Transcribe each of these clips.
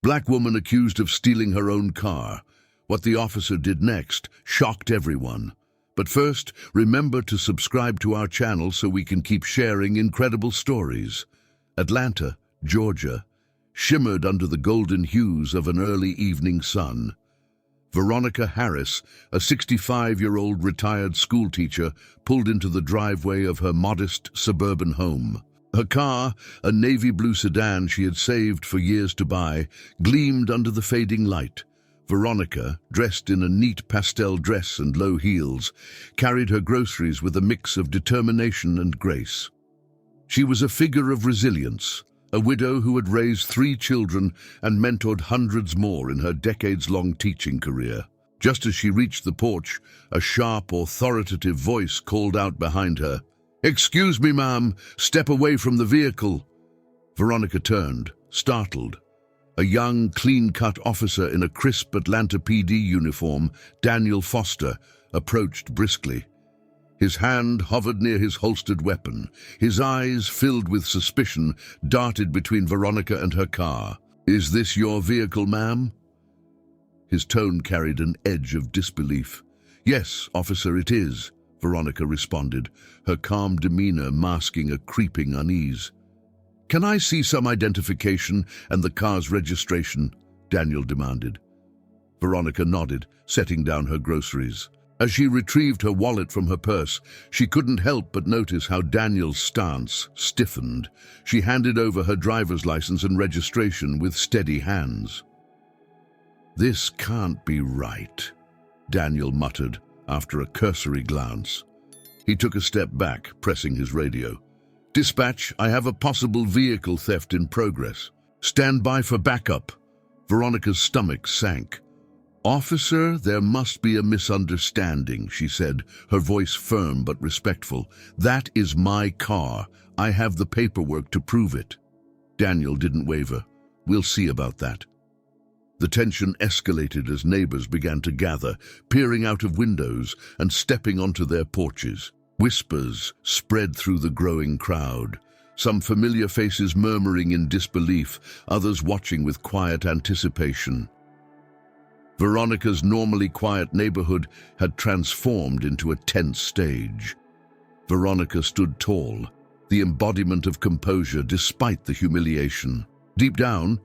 Black woman accused of stealing her own car. What the officer did next shocked everyone. But first, remember to subscribe to our channel so we can keep sharing incredible stories. Atlanta, Georgia, shimmered under the golden hues of an early evening sun. Veronica Harris, a 65-year-old retired schoolteacher, pulled into the driveway of her modest suburban home. Her car, a navy blue sedan she had saved for years to buy, gleamed under the fading light. Veronica, dressed in a neat pastel dress and low heels, carried her groceries with a mix of determination and grace. She was a figure of resilience, a widow who had raised 3 children and mentored hundreds more in her decades-long teaching career. Just as she reached the porch, a sharp, authoritative voice called out behind her, "Excuse me, ma'am, step away from the vehicle." Veronica turned, startled. A young, clean-cut officer in a crisp Atlanta PD uniform, Daniel Foster, approached briskly. His hand hovered near his holstered weapon. His eyes, filled with suspicion, darted between Veronica and her car. "Is this your vehicle, ma'am?" His tone carried an edge of disbelief. "Yes, officer, it is," Veronica responded, her calm demeanor masking a creeping unease. "Can I see some identification and the car's registration?" Daniel demanded. Veronica nodded, setting down her groceries. As she retrieved her wallet from her purse, she couldn't help but notice how Daniel's stance stiffened. She handed over her driver's license and registration with steady hands. "This can't be right," Daniel muttered after a cursory glance. He took a step back, pressing his radio. "Dispatch, I have a possible vehicle theft in progress. Stand by for backup." Veronica's stomach sank. "Officer, there must be a misunderstanding," she said, her voice firm but respectful. "That is my car. I have the paperwork to prove it." Daniel didn't waver. "We'll see about that." The tension escalated as neighbors began to gather, peering out of windows and stepping onto their porches. Whispers spread through the growing crowd, some familiar faces murmuring in disbelief, others watching with quiet anticipation. Veronica's normally quiet neighborhood had transformed into a tense stage. Veronica stood tall, the embodiment of composure despite the humiliation. Deep down,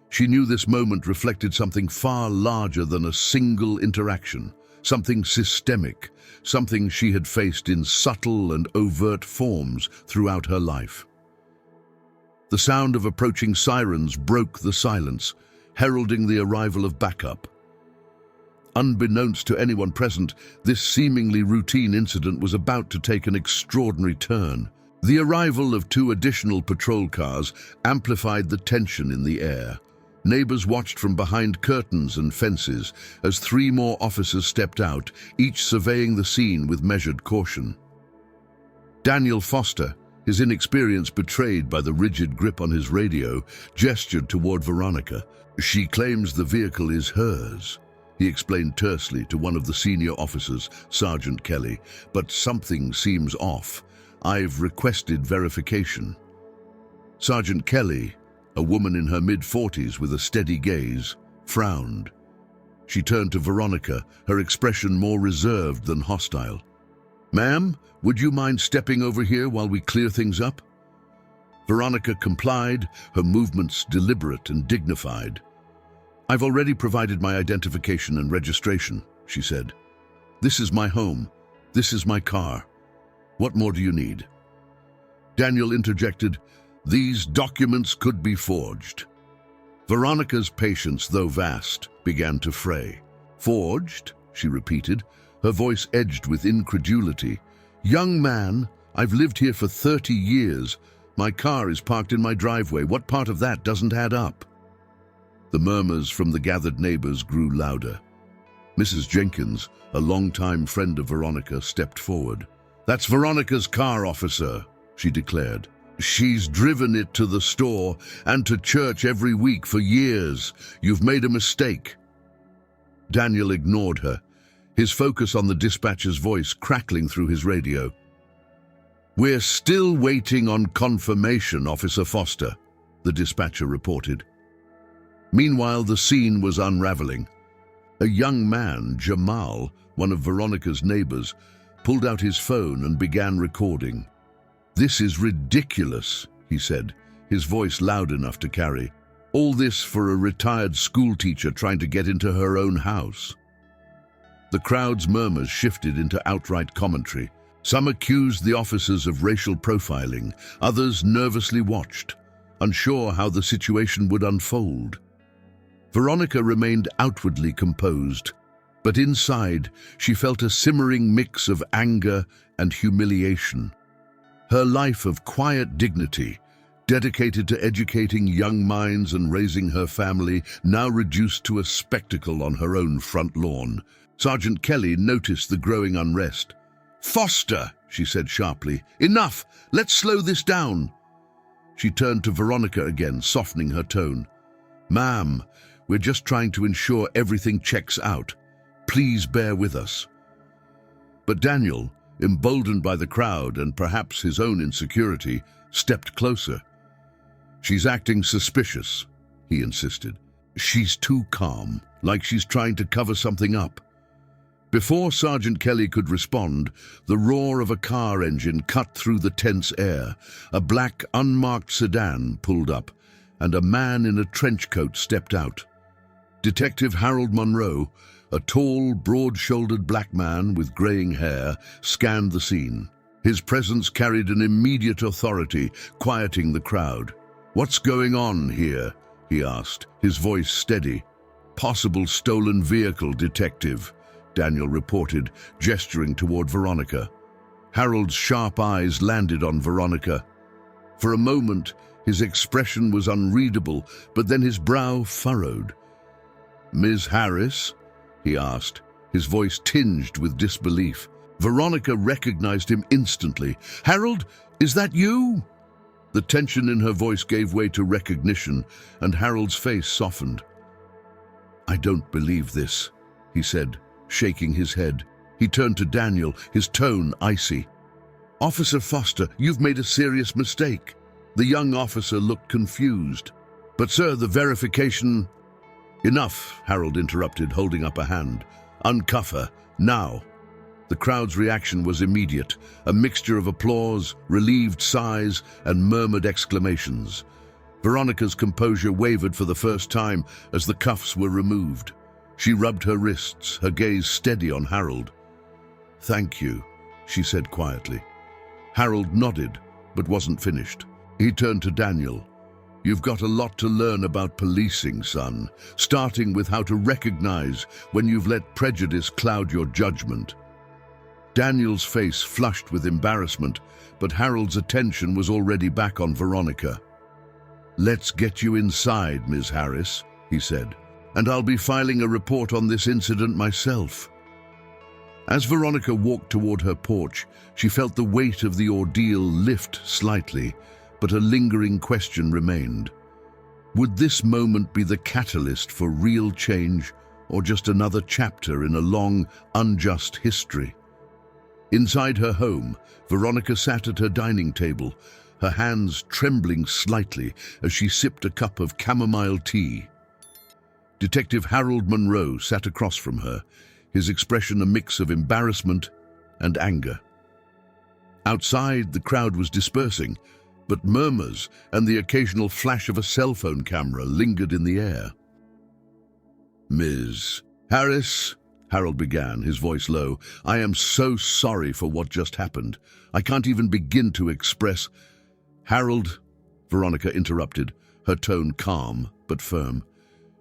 she knew this moment reflected something far larger than a single interaction, something systemic, something she had faced in subtle and overt forms throughout her life. The sound of approaching sirens broke the silence, heralding the arrival of backup. Unbeknownst to anyone present, this seemingly routine incident was about to take an extraordinary turn. The arrival of 2 additional patrol cars amplified the tension in the air. Neighbors watched from behind curtains and fences as 3 more officers stepped out, each surveying the scene with measured caution. Daniel Foster, his inexperience betrayed by the rigid grip on his radio, gestured toward Veronica. "She claims the vehicle is hers," he explained tersely to one of the senior officers, Sergeant Kelly, "but something seems off. I've requested verification." Sergeant Kelly, a woman in her mid-40s with a steady gaze, frowned. She turned to Veronica, her expression more reserved than hostile. "Ma'am, would you mind stepping over here while we clear things up?" Veronica complied, her movements deliberate and dignified. "I've already provided my identification and registration," she said. "This is my home. This is my car. What more do you need?" Daniel interjected, "These documents could be forged." Veronica's patience, though vast, began to fray. "Forged?" she repeated, her voice edged with incredulity. "Young man, I've lived here for 30 years. My car is parked in my driveway. What part of that doesn't add up?" The murmurs from the gathered neighbors grew louder. Mrs. Jenkins, a longtime friend of Veronica, stepped forward. "That's Veronica's car, officer," she declared. "She's driven it to the store and to church every week for years. You've made a mistake." Daniel ignored her, his focus on the dispatcher's voice crackling through his radio. "We're still waiting on confirmation, Officer Foster," the dispatcher reported. Meanwhile, the scene was unraveling. A young man, Jamal, one of Veronica's neighbors, pulled out his phone and began recording. "This is ridiculous," he said, his voice loud enough to carry. "All this for a retired schoolteacher trying to get into her own house." The crowd's murmurs shifted into outright commentary. Some accused the officers of racial profiling, others nervously watched, unsure how the situation would unfold. Veronica remained outwardly composed, but inside she felt a simmering mix of anger and humiliation. Her life of quiet dignity, dedicated to educating young minds and raising her family, now reduced to a spectacle on her own front lawn. Sergeant Kelly noticed the growing unrest. "Foster," she said sharply, "enough! Let's slow this down." She turned to Veronica again, softening her tone. "Ma'am, we're just trying to ensure everything checks out. Please bear with us." But Daniel, emboldened by the crowd and perhaps his own insecurity, stepped closer. "She's acting suspicious," he insisted. "She's too calm, like she's trying to cover something up." Before Sergeant Kelly could respond, the roar of a car engine cut through the tense air. A black, unmarked sedan pulled up, and a man in a trench coat stepped out. Detective Harold Monroe, a tall, broad-shouldered black man with graying hair, scanned the scene. His presence carried an immediate authority, quieting the crowd. "What's going on here?" he asked, his voice steady. "Possible stolen vehicle, detective," Daniel reported, gesturing toward Veronica. Harold's sharp eyes landed on Veronica. For a moment, his expression was unreadable, but then his brow furrowed. "Ms. Harris?" he asked, his voice tinged with disbelief. Veronica recognized him instantly. "Harold, is that you?" The tension in her voice gave way to recognition, and Harold's face softened. "I don't believe this," he said, shaking his head. He turned to Daniel, his tone icy. "Officer Foster, you've made a serious mistake." The young officer looked confused. "But sir, the verification—" "Enough," Harold interrupted, holding up a hand. "Uncuff her, now." The crowd's reaction was immediate, a mixture of applause, relieved sighs, and murmured exclamations. Veronica's composure wavered for the first time as the cuffs were removed. She rubbed her wrists, her gaze steady on Harold. "Thank you," she said quietly. Harold nodded, but wasn't finished. He turned to Daniel. "You've got a lot to learn about policing, son, starting with how to recognize when you've let prejudice cloud your judgment." Daniel's face flushed with embarrassment, but Harold's attention was already back on Veronica. "Let's get you inside, Ms. Harris," he said, "and I'll be filing a report on this incident myself." As Veronica walked toward her porch, she felt the weight of the ordeal lift slightly, but a lingering question remained. Would this moment be the catalyst for real change, or just another chapter in a long, unjust history? Inside her home, Veronica sat at her dining table, her hands trembling slightly as she sipped a cup of chamomile tea. Detective Harold Monroe sat across from her, his expression a mix of embarrassment and anger. Outside, the crowd was dispersing, but murmurs and the occasional flash of a cell phone camera lingered in the air. "Ms. Harris," Harold began, his voice low, "I am so sorry for what just happened. I can't even begin to express—" "Harold," Veronica interrupted, her tone calm but firm.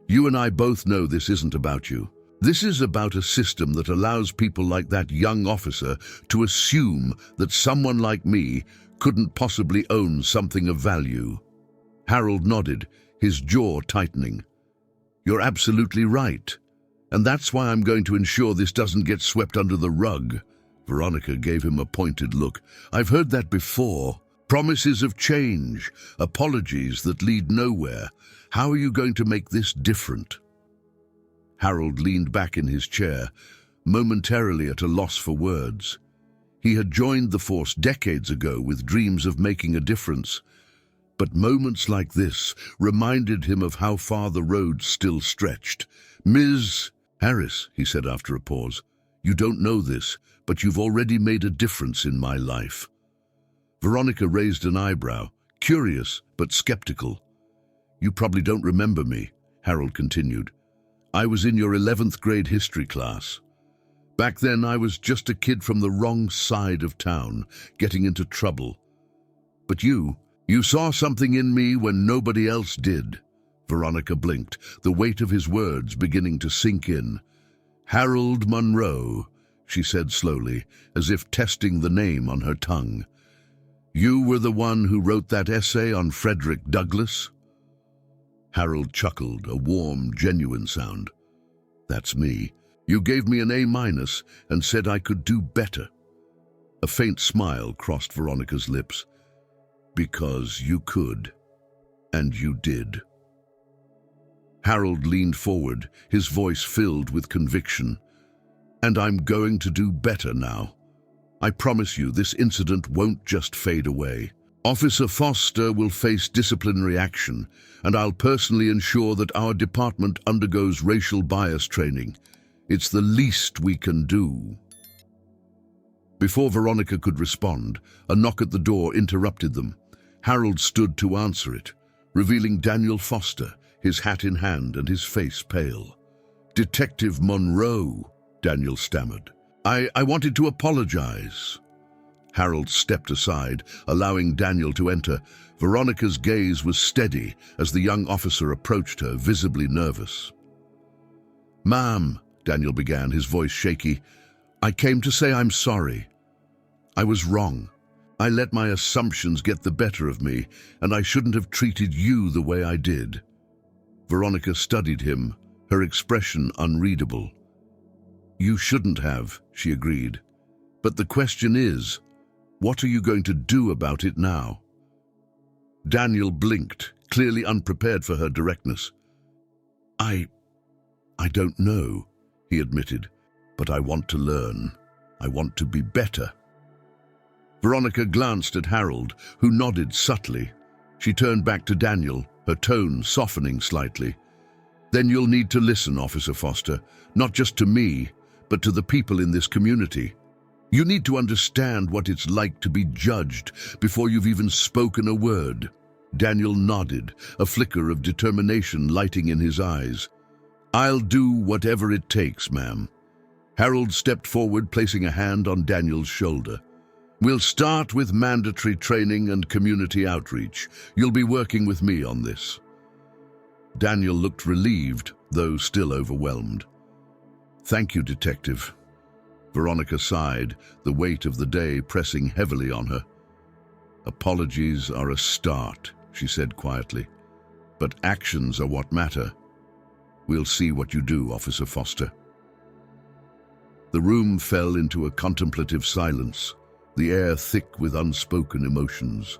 "You and I both know this isn't about you. This is about a system that allows people like that young officer to assume that someone like me couldn't possibly own something of value." Harold nodded, his jaw tightening. "You're absolutely right. And that's why I'm going to ensure this doesn't get swept under the rug." Veronica gave him a pointed look. "I've heard that before. Promises of change, apologies that lead nowhere. How are you going to make this different?" Harold leaned back in his chair, momentarily at a loss for words. He had joined the force decades ago with dreams of making a difference. But moments like this reminded him of how far the road still stretched. "Ms. Harris," he said after a pause, "you don't know this, but you've already made a difference in my life." Veronica raised an eyebrow, curious but skeptical. "You probably don't remember me," Harold continued. "I was in your 11th grade history class. Back then I was just a kid from the wrong side of town, getting into trouble. But you saw something in me when nobody else did." Veronica blinked, the weight of his words beginning to sink in. "Harold Monroe," she said slowly, as if testing the name on her tongue. "You were the one who wrote that essay on Frederick Douglass?" Harold chuckled, a warm, genuine sound. "That's me. You gave me an A- and said I could do better." A faint smile crossed Veronica's lips. "Because you could. And you did." Harold leaned forward, his voice filled with conviction. "And I'm going to do better now. I promise you this incident won't just fade away. Officer Foster will face disciplinary action, and I'll personally ensure that our department undergoes racial bias training. It's the least we can do." Before Veronica could respond, a knock at the door interrupted them. Harold stood to answer it, revealing Daniel Foster, his hat in hand and his face pale. "Detective Monroe," Daniel stammered. I wanted to apologize." Harold stepped aside, allowing Daniel to enter. Veronica's gaze was steady as the young officer approached her, visibly nervous. "Ma'am," Daniel began, his voice shaky, "I came to say I'm sorry. I was wrong. I let my assumptions get the better of me, and I shouldn't have treated you the way I did." Veronica studied him, her expression unreadable. "You shouldn't have," she agreed. "But the question is, what are you going to do about it now?" Daniel blinked, clearly unprepared for her directness. I don't know," he admitted, "but I want to learn. I want to be better." Veronica glanced at Harold, who nodded subtly. She turned back to Daniel, her tone softening slightly. "Then you'll need to listen, Officer Foster, not just to me, but to the people in this community. You need to understand what it's like to be judged before you've even spoken a word." Daniel nodded, a flicker of determination lighting in his eyes. "I'll do whatever it takes, ma'am." Harold stepped forward, placing a hand on Daniel's shoulder. "We'll start with mandatory training and community outreach. You'll be working with me on this." Daniel looked relieved, though still overwhelmed. "Thank you, Detective." Veronica sighed, the weight of the day pressing heavily on her. "Apologies are a start," she said quietly, "but actions are what matter. We'll see what you do, Officer Foster." The room fell into a contemplative silence, the air thick with unspoken emotions.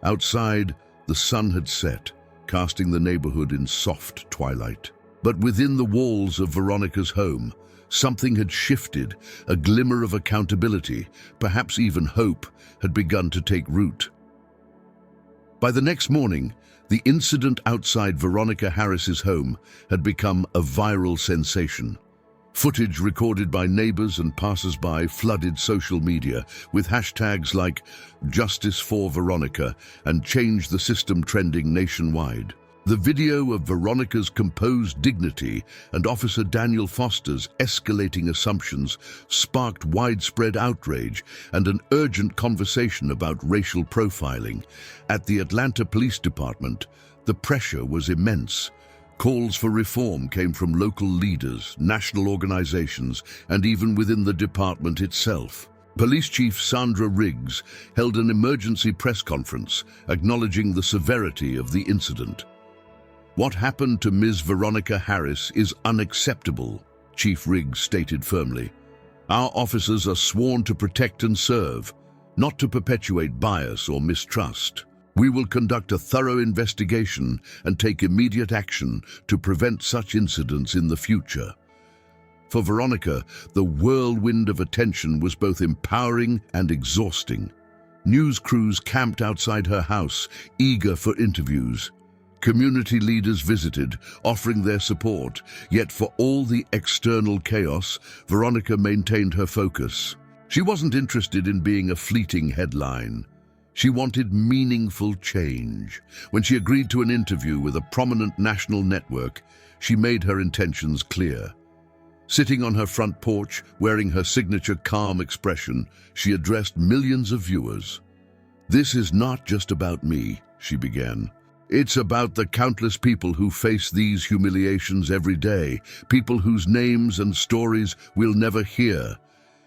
Outside, the sun had set, casting the neighborhood in soft twilight. But within the walls of Veronica's home, something had shifted, a glimmer of accountability, perhaps even hope, had begun to take root. By the next morning, the incident outside Veronica Harris's home had become a viral sensation. Footage recorded by neighbors and passers-by flooded social media with hashtags like "Justice for Veronica" and "Change the System" trending nationwide. The video of Veronica's composed dignity and Officer Daniel Foster's escalating assumptions sparked widespread outrage and an urgent conversation about racial profiling. At the Atlanta Police Department, the pressure was immense. Calls for reform came from local leaders, national organizations, and even within the department itself. Police Chief Sandra Riggs held an emergency press conference acknowledging the severity of the incident. "What happened to Ms. Veronica Harris is unacceptable," Chief Riggs stated firmly. "Our officers are sworn to protect and serve, not to perpetuate bias or mistrust. We will conduct a thorough investigation and take immediate action to prevent such incidents in the future." For Veronica, the whirlwind of attention was both empowering and exhausting. News crews camped outside her house, eager for interviews. Community leaders visited, offering their support, yet for all the external chaos, Veronica maintained her focus. She wasn't interested in being a fleeting headline. She wanted meaningful change. When she agreed to an interview with a prominent national network, she made her intentions clear. Sitting on her front porch, wearing her signature calm expression, she addressed millions of viewers. "This is not just about me," she began. "It's about the countless people who face these humiliations every day, people whose names and stories we'll never hear.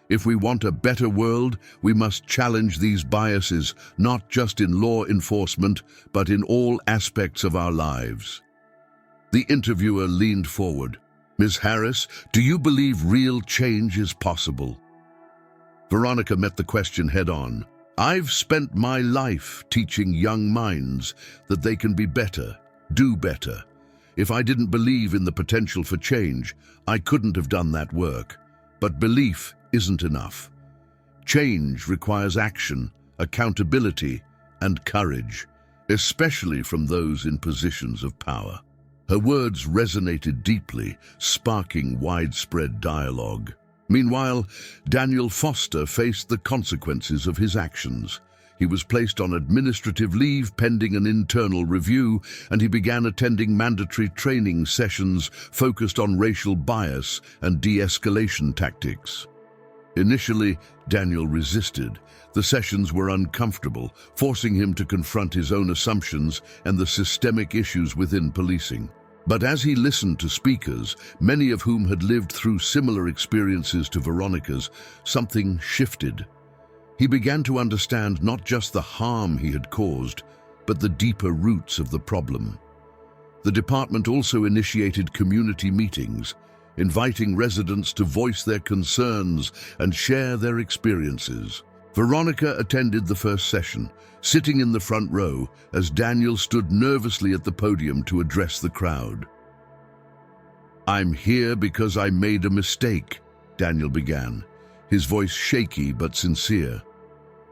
If we want a better world, we must challenge these biases, not just in law enforcement, but in all aspects of our lives." The interviewer leaned forward. "Ms. Harris, do you believe real change is possible?" Veronica met the question head-on. "I've spent my life teaching young minds that they can be better, do better. If I didn't believe in the potential for change, I couldn't have done that work. But belief isn't enough. Change requires action, accountability, and courage, especially from those in positions of power." Her words resonated deeply, sparking widespread dialogue. Meanwhile, Daniel Foster faced the consequences of his actions. He was placed on administrative leave pending an internal review, and he began attending mandatory training sessions focused on racial bias and de-escalation tactics. Initially, Daniel resisted. The sessions were uncomfortable, forcing him to confront his own assumptions and the systemic issues within policing. But as he listened to speakers, many of whom had lived through similar experiences to Veronica's, something shifted. He began to understand not just the harm he had caused, but the deeper roots of the problem. The department also initiated community meetings, inviting residents to voice their concerns and share their experiences. Veronica attended the first session, sitting in the front row as Daniel stood nervously at the podium to address the crowd. "I'm here because I made a mistake," Daniel began, his voice shaky but sincere.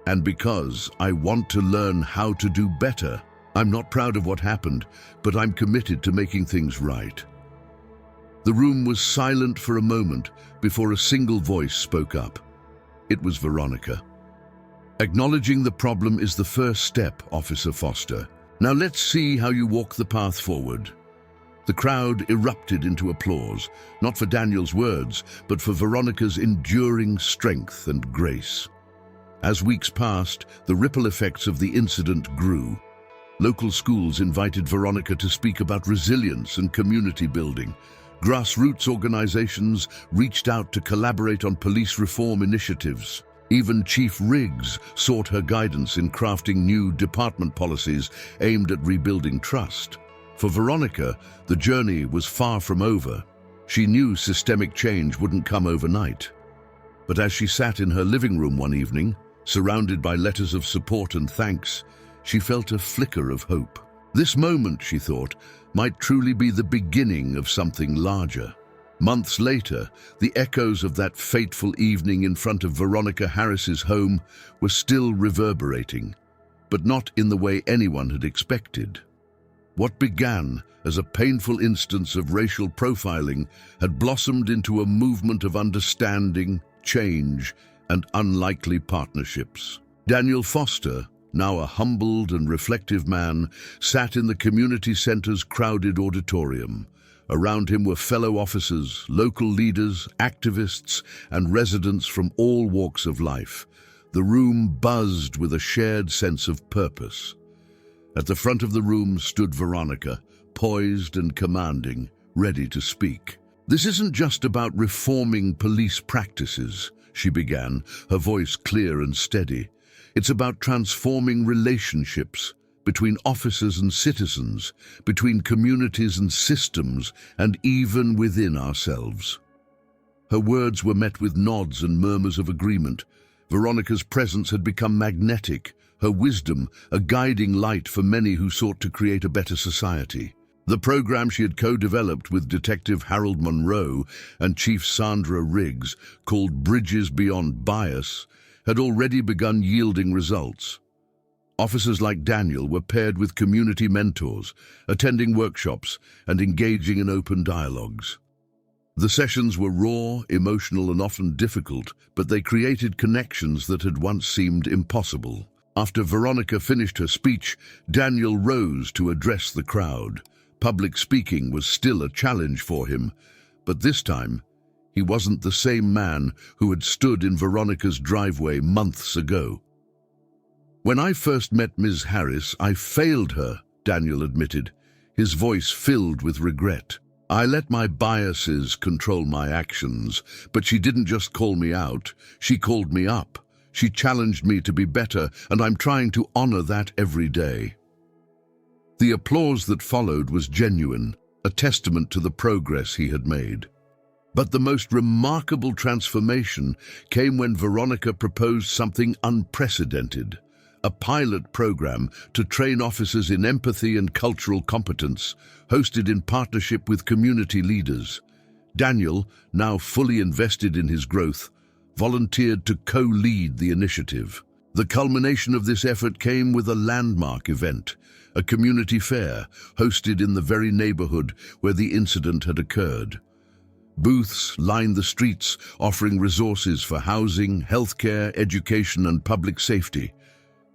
"And because I want to learn how to do better. I'm not proud of what happened, but I'm committed to making things right." The room was silent for a moment before a single voice spoke up. It was Veronica. "Acknowledging the problem is the first step, Officer Foster. Now let's see how you walk the path forward." The crowd erupted into applause, not for Daniel's words, but for Veronica's enduring strength and grace. As weeks passed, the ripple effects of the incident grew. Local schools invited Veronica to speak about resilience and community building. Grassroots organizations reached out to collaborate on police reform initiatives. Even Chief Riggs sought her guidance in crafting new department policies aimed at rebuilding trust. For Veronica, the journey was far from over. She knew systemic change wouldn't come overnight. But as she sat in her living room one evening, surrounded by letters of support and thanks, she felt a flicker of hope. This moment, she thought, might truly be the beginning of something larger. Months later, the echoes of that fateful evening in front of Veronica Harris's home were still reverberating, but not in the way anyone had expected. What began as a painful instance of racial profiling had blossomed into a movement of understanding, change, and unlikely partnerships. Daniel Foster, now a humbled and reflective man, sat in the community center's crowded auditorium. Around him were fellow officers, local leaders, activists, and residents from all walks of life. The room buzzed with a shared sense of purpose. At the front of the room stood Veronica, poised and commanding, ready to speak. "This isn't just about reforming police practices," she began, her voice clear and steady. "It's about transforming relationships between officers and citizens, between communities and systems, and even within ourselves." Her words were met with nods and murmurs of agreement. Veronica's presence had become magnetic, her wisdom a guiding light for many who sought to create a better society. The program she had co-developed with Detective Harold Monroe and Chief Sandra Riggs, called Bridges Beyond Bias, had already begun yielding results. Officers like Daniel were paired with community mentors, attending workshops and engaging in open dialogues. The sessions were raw, emotional, and often difficult, but they created connections that had once seemed impossible. After Veronica finished her speech, Daniel rose to address the crowd. Public speaking was still a challenge for him, but this time, he wasn't the same man who had stood in Veronica's driveway months ago. "When I first met Ms. Harris, I failed her," Daniel admitted, his voice filled with regret. "I let my biases control my actions, but she didn't just call me out, she called me up. She challenged me to be better, and I'm trying to honor that every day." The applause that followed was genuine, a testament to the progress he had made. But the most remarkable transformation came when Veronica proposed something unprecedented, a pilot program to train officers in empathy and cultural competence, hosted in partnership with community leaders. Daniel, now fully invested in his growth, volunteered to co-lead the initiative. The culmination of this effort came with a landmark event, a community fair hosted in the very neighborhood where the incident had occurred. Booths lined the streets, offering resources for housing, healthcare, education, and public safety.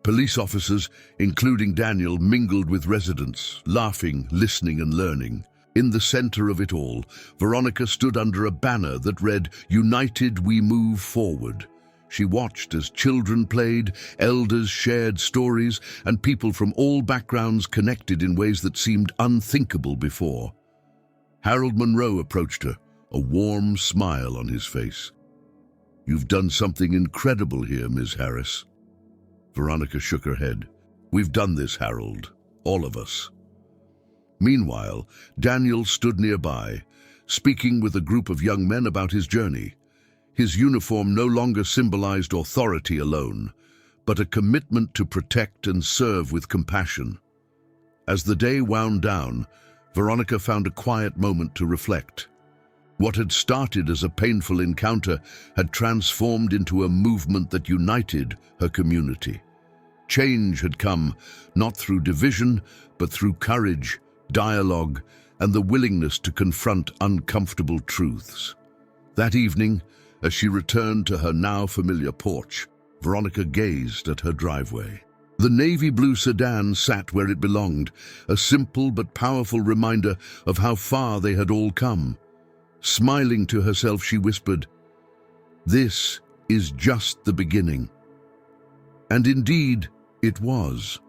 Police officers, including Daniel, mingled with residents, laughing, listening, and learning. In the center of it all, Veronica stood under a banner that read, "United we move forward." She watched as children played, elders shared stories, and people from all backgrounds connected in ways that seemed unthinkable before. Harold Monroe approached her, a warm smile on his face. "You've done something incredible here, Ms. Harris." Veronica shook her head. "We've done this, Harold. All of us." Meanwhile, Daniel stood nearby, speaking with a group of young men about his journey. His uniform no longer symbolized authority alone, but a commitment to protect and serve with compassion. As the day wound down, Veronica found a quiet moment to reflect. What had started as a painful encounter had transformed into a movement that united her community. Change had come, not through division, but through courage, dialogue, and the willingness to confront uncomfortable truths. That evening, as she returned to her now familiar porch, Veronica gazed at her driveway. The navy blue sedan sat where it belonged, a simple but powerful reminder of how far they had all come. Smiling to herself, she whispered, "This is just the beginning." And indeed, it was.